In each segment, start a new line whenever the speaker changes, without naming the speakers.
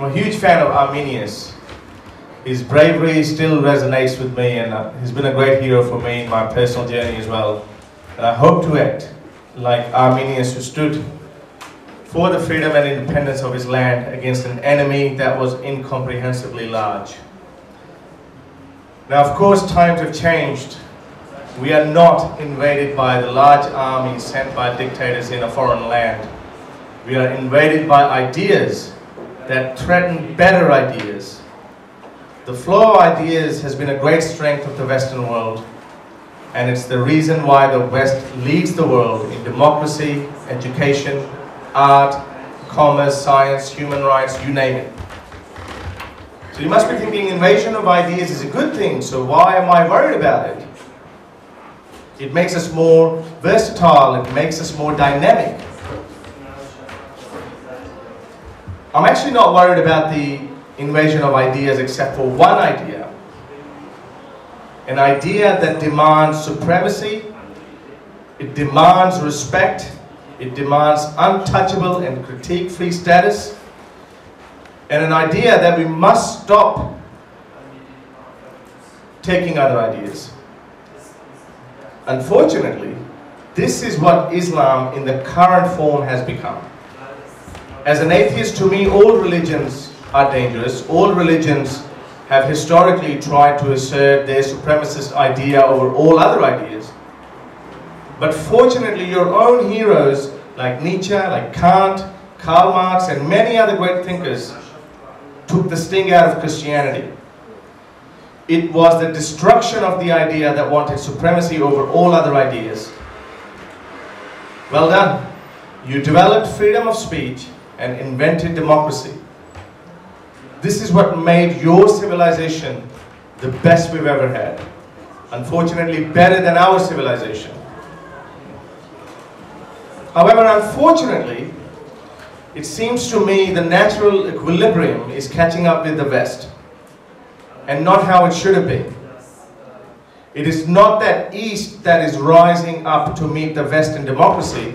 I'm a huge fan of Arminius. His bravery still resonates with me, and he's been a great hero for me in my personal journey as well. And I hope to act like Arminius, who stood for the freedom and independence of his land against an enemy that was incomprehensibly large. Now, of course, times have changed. We are not invaded by the large armies sent by dictators in a foreign land. We are invaded by ideas that threaten better ideas. The flow of ideas has been a great strength of the Western world, and it's the reason why the West leads the world in democracy, education, art, commerce, science, human rights, you name it. So you must be thinking invasion of ideas is a good thing, so why am I worried about it? It makes us more versatile, it makes us more dynamic. I'm actually not worried about the invasion of ideas except for one idea. An idea that demands supremacy, it demands respect, it demands untouchable and critique-free status, and an idea that we must stop taking other ideas. Unfortunately, this is what Islam in the current form has become. As an atheist, to me, all religions are dangerous. All religions have historically tried to assert their supremacist idea over all other ideas. But fortunately, your own heroes like Nietzsche, like Kant, Karl Marx, and many other great thinkers took the sting out of Christianity. It was the destruction of the idea that wanted supremacy over all other ideas. Well done. You developed freedom of speech and invented democracy. This is what made your civilization the best we've ever had. Unfortunately, better than our civilization. However, unfortunately, it seems to me the natural equilibrium is catching up with the West, and not how it should have been. It is not that East that is rising up to meet the West in democracy,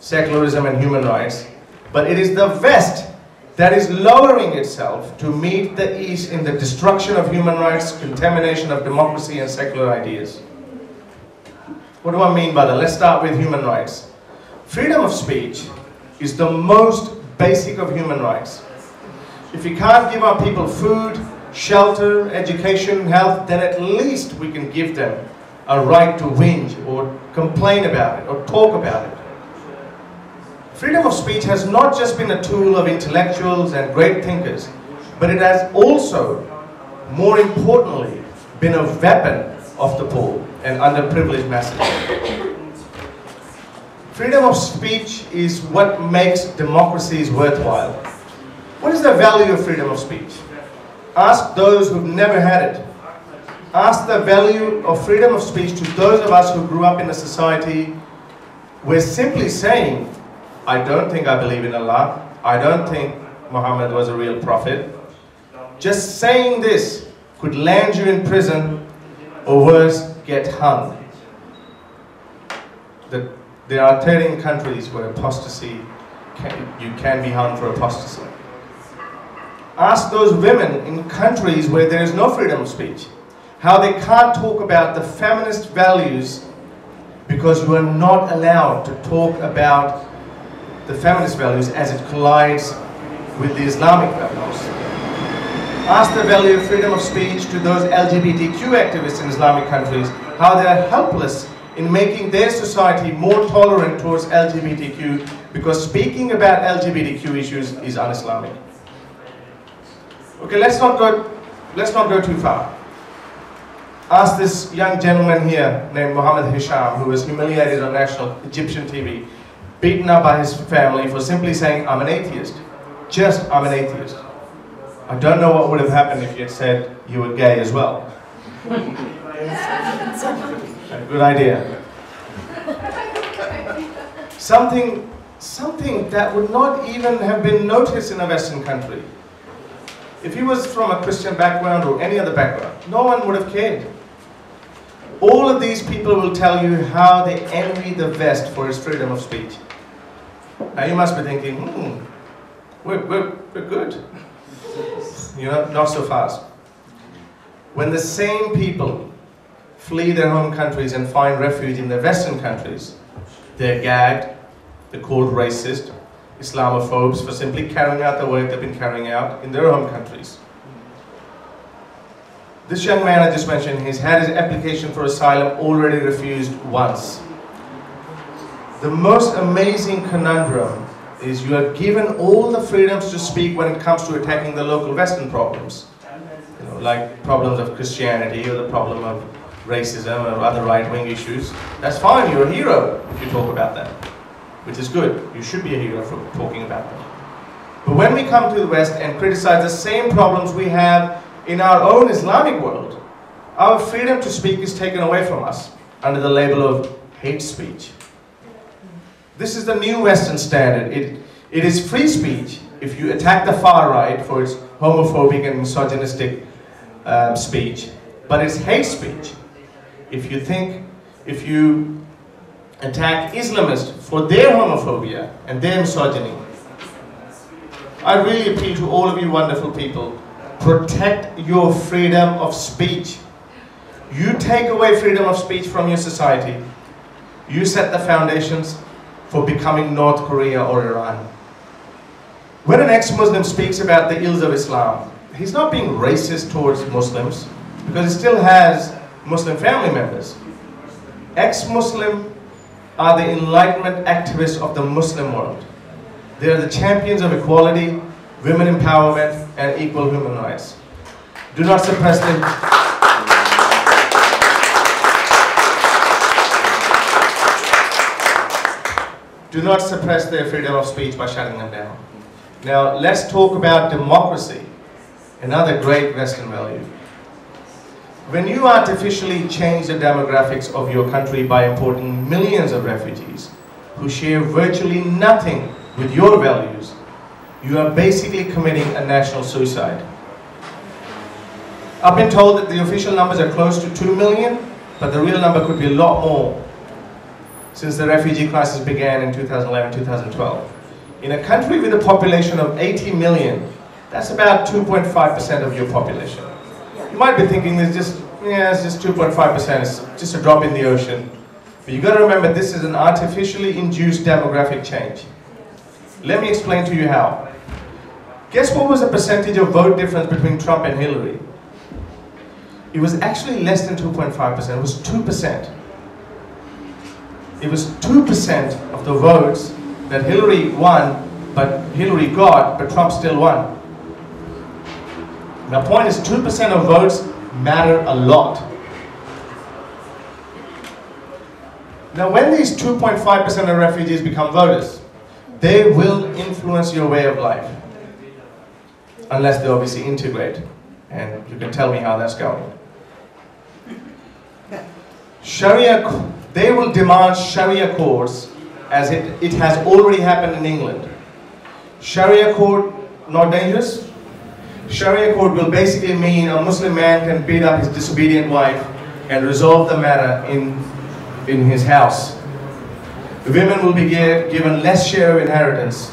secularism and human rights, but it is the West that is lowering itself to meet the East in the destruction of human rights, contamination of democracy and secular ideas. What do I mean by that? Let's start with human rights. Freedom of speech is the most basic of human rights. If we can't give our people food, shelter, education, health, then at least we can give them a right to whinge or complain about it or talk about it. Freedom of speech has not just been a tool of intellectuals and great thinkers, but it has also, more importantly, been a weapon of the poor and underprivileged masses. Freedom of speech is what makes democracies worthwhile. What is the value of freedom of speech? Ask those who've never had it. Ask the value of freedom of speech to those of us who grew up in a society where simply saying, I don't think I believe in Allah, I don't think Muhammad was a real prophet, just saying this could land you in prison or worse, get hung. There are 13 countries where apostasy, you can be hung for apostasy. Ask those women in countries where there is no freedom of speech, how they can't talk about the feminist values because you are not allowed to talk about the feminist values as it collides with the Islamic values. Ask the value of freedom of speech to those LGBTQ activists in Islamic countries, how they are helpless in making their society more tolerant towards LGBTQ because speaking about LGBTQ issues is un-Islamic. Okay, let's not go too far. Ask this young gentleman here named Mohammed Hisham, who was humiliated on national Egyptian TV, beaten up by his family for simply saying, I'm an atheist. Just, I'm an atheist. I don't know what would have happened if you had said you were gay as well. A good idea. Something that would not even have been noticed in a Western country. If he was from a Christian background or any other background, no one would have cared. All of these people will tell you how they envy the West for its freedom of speech. Now you must be thinking, we're good. You know, not so fast. When the same people flee their home countries and find refuge in the Western countries, they're gagged, they're called racist, Islamophobes for simply carrying out the work they've been carrying out in their home countries. This young man I just mentioned, he's had his application for asylum already refused once. The most amazing conundrum is you are given all the freedoms to speak when it comes to attacking the local Western problems. You know, like problems of Christianity or the problem of racism or other right-wing issues. That's fine, you're a hero if you talk about that, which is good. You should be a hero for talking about them. But when we come to the West and criticize the same problems we have in our own Islamic world, our freedom to speak is taken away from us under the label of hate speech. This is the new Western standard. It is free speech if you attack the far right for its homophobic and misogynistic speech, but it's hate speech if you attack Islamists for their homophobia and their misogyny. I really appeal to all of you wonderful people, protect your freedom of speech. You take away freedom of speech from your society, you set the foundations for becoming North Korea or Iran. When an ex-Muslim speaks about the ills of Islam, he's not being racist towards Muslims because he still has Muslim family members. Ex-Muslim are the Enlightenment activists of the Muslim world. They are the champions of equality, women empowerment, and equal human rights. Do not suppress them. Do not suppress their freedom of speech by shutting them down. Now, let's talk about democracy, another great Western value. When you artificially change the demographics of your country by importing millions of refugees who share virtually nothing with your values, you are basically committing a national suicide. I've been told that the official numbers are close to 2 million, but the real number could be a lot more since the refugee crisis began in 2011-2012. In a country with a population of 80 million, that's about 2.5% of your population. You might be thinking it's just 2.5%, it's just a drop in the ocean. But you've got to remember this is an artificially induced demographic change. Let me explain to you how. Guess what was the percentage of vote difference between Trump and Hillary? It was actually less than 2.5%, it was 2%. It was 2% of the votes that Hillary won, but Hillary got, but Trump still won. My point is 2% of votes matter a lot. Now when these 2.5% of refugees become voters, they will influence your way of life. Unless they obviously integrate. And you can tell me how that's going. Sharia, they will demand Sharia courts as it has already happened in England. Sharia court, not dangerous? Sharia court will basically mean a Muslim man can beat up his disobedient wife and resolve the matter in his house. The women will be given less share of inheritance.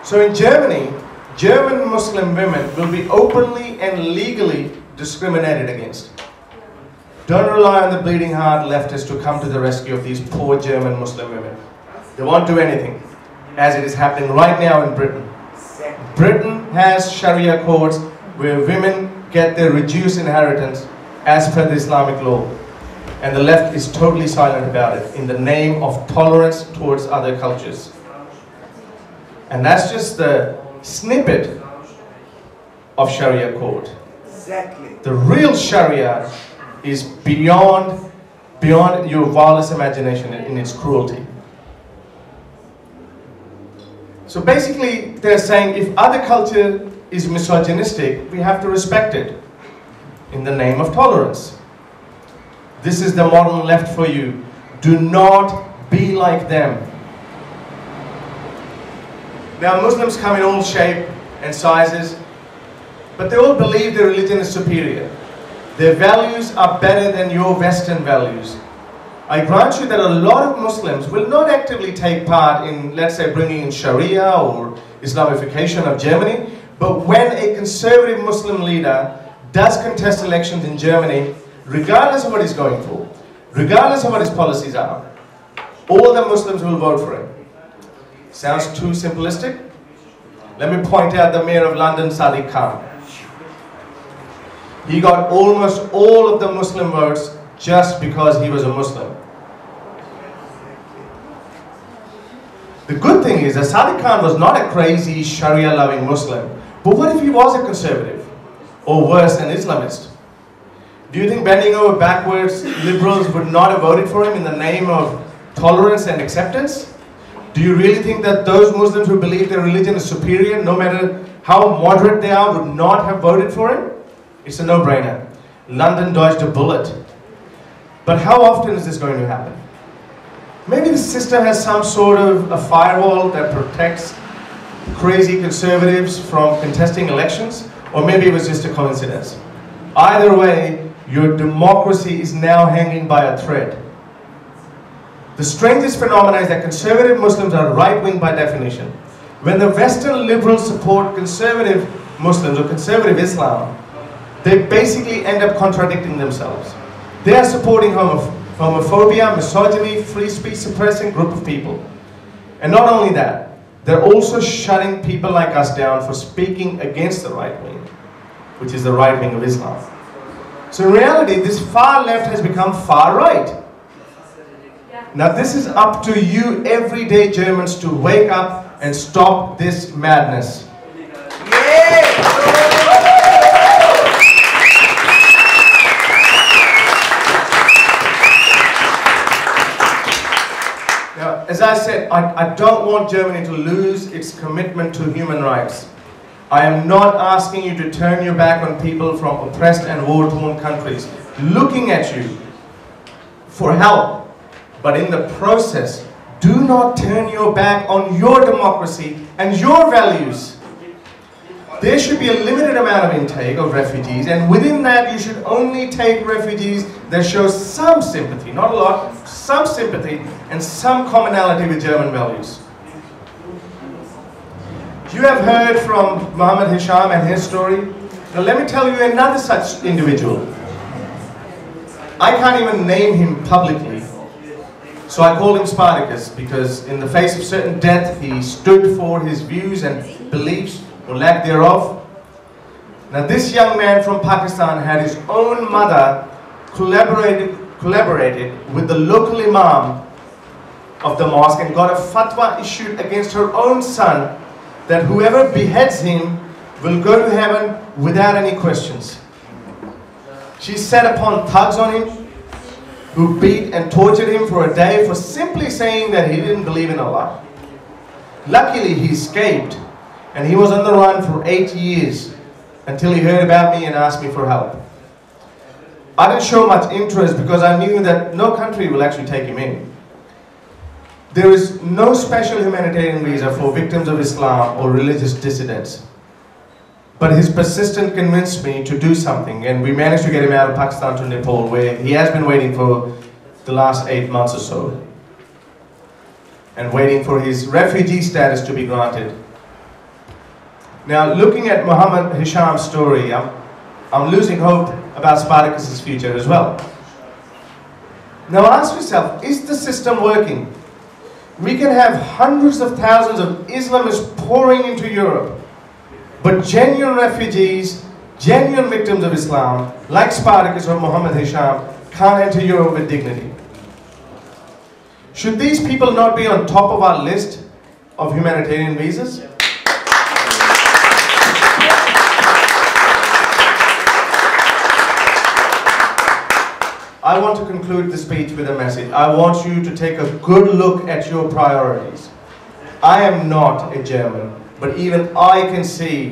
So in Germany, German Muslim women will be openly and legally discriminated against. Don't rely on the bleeding heart leftists to come to the rescue of these poor German Muslim women. They won't do anything, as it is happening right now in Britain. Britain has Sharia courts where women get their reduced inheritance as per the Islamic law. And the left is totally silent about it in the name of tolerance towards other cultures. And that's just the snippet of Sharia court.
Exactly.
The real Sharia is beyond your wildest imagination in its cruelty. So basically they're saying if other culture is misogynistic, we have to respect it in the name of tolerance. This is the modern left for you. Do not be like them. Now Muslims come in all shape and sizes, but they all believe their religion is superior. Their values are better than your Western values. I grant you that a lot of Muslims will not actively take part in, let's say, bringing in Sharia or Islamification of Germany, but when a conservative Muslim leader does contest elections in Germany, regardless of what he's going for, regardless of what his policies are, all the Muslims will vote for him. Sounds too simplistic? Let me point out the Mayor of London, Sadiq Khan. He got almost all of the Muslim votes just because he was a Muslim. The good thing is that Sadiq Khan was not a crazy Sharia-loving Muslim. But what if he was a conservative? Or worse, an Islamist? Do you think bending over backwards, liberals would not have voted for him in the name of tolerance and acceptance? Do you really think that those Muslims who believe their religion is superior, no matter how moderate they are, would not have voted for him? It's a no-brainer. London dodged a bullet. But how often is this going to happen? Maybe the system has some sort of a firewall that protects crazy conservatives from contesting elections, or maybe it was just a coincidence. Either way, your democracy is now hanging by a thread. The strangest phenomenon is that conservative Muslims are right-wing by definition. When the Western liberals support conservative Muslims or conservative Islam, they basically end up contradicting themselves. They are supporting homophobia, misogyny, free speech suppressing group of people. And not only that, they're also shutting people like us down for speaking against the right wing, which is the right wing of Islam. So in reality, this far left has become far right. Now this is up to you everyday Germans to wake up and stop this madness. Now, as I said, I don't want Germany to lose its commitment to human rights. I am not asking you to turn your back on people from oppressed and war-torn countries looking at you for help. But in the process, do not turn your back on your democracy and your values. There should be a limited amount of intake of refugees, and within that you should only take refugees that show some sympathy, not a lot, some sympathy and some commonality with German values. You have heard from Muhammad Hisham and his story. Now let me tell you another such individual. I can't even name him publicly. So I call him Spartacus because in the face of certain death, he stood for his views and beliefs or lack thereof. Now this young man from Pakistan had his own mother collaborated with the local imam of the mosque and got a fatwa issued against her own son that whoever beheads him will go to heaven without any questions. She set upon thugs on him, who beat and tortured him for a day for simply saying that he didn't believe in Allah. Luckily, he escaped, and he was on the run for 8 years until he heard about me and asked me for help. I didn't show much interest because I knew that no country will actually take him in. There is no special humanitarian visa for victims of Islam or religious dissidents. But his persistence convinced me to do something, and we managed to get him out of Pakistan to Nepal, where he has been waiting for the last 8 months or so, and waiting for his refugee status to be granted. Now, looking at Muhammad Hisham's story, I'm losing hope about Spartacus' future as well. Now ask yourself, is the system working? We can have hundreds of thousands of Islamists pouring into Europe, but genuine refugees, genuine victims of Islam, like Spartacus or Muhammad Hisham, can't enter Europe with dignity. Should these people not be on top of our list of humanitarian visas? I want to conclude the speech with a message. I want you to take a good look at your priorities. I am not a German, but even I can see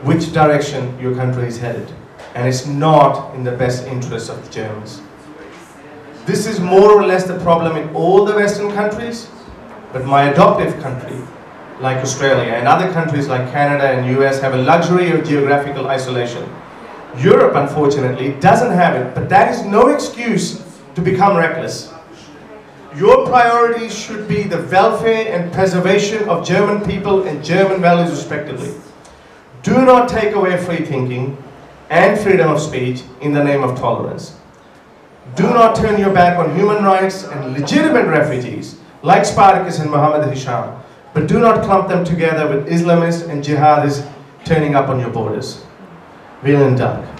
which direction your country is headed. And it's not in the best interest of the Germans. This is more or less the problem in all the Western countries, but my adoptive country, like Australia, and other countries like Canada and US have a luxury of geographical isolation. Europe, unfortunately, doesn't have it, but that is no excuse to become reckless. Your priorities should be the welfare and preservation of German people and German values respectively. Do not take away free thinking and freedom of speech in the name of tolerance. Do not turn your back on human rights and legitimate refugees like Spartacus and Muhammad Hisham, but do not clump them together with Islamists and jihadists turning up on your borders. Vielen Dank.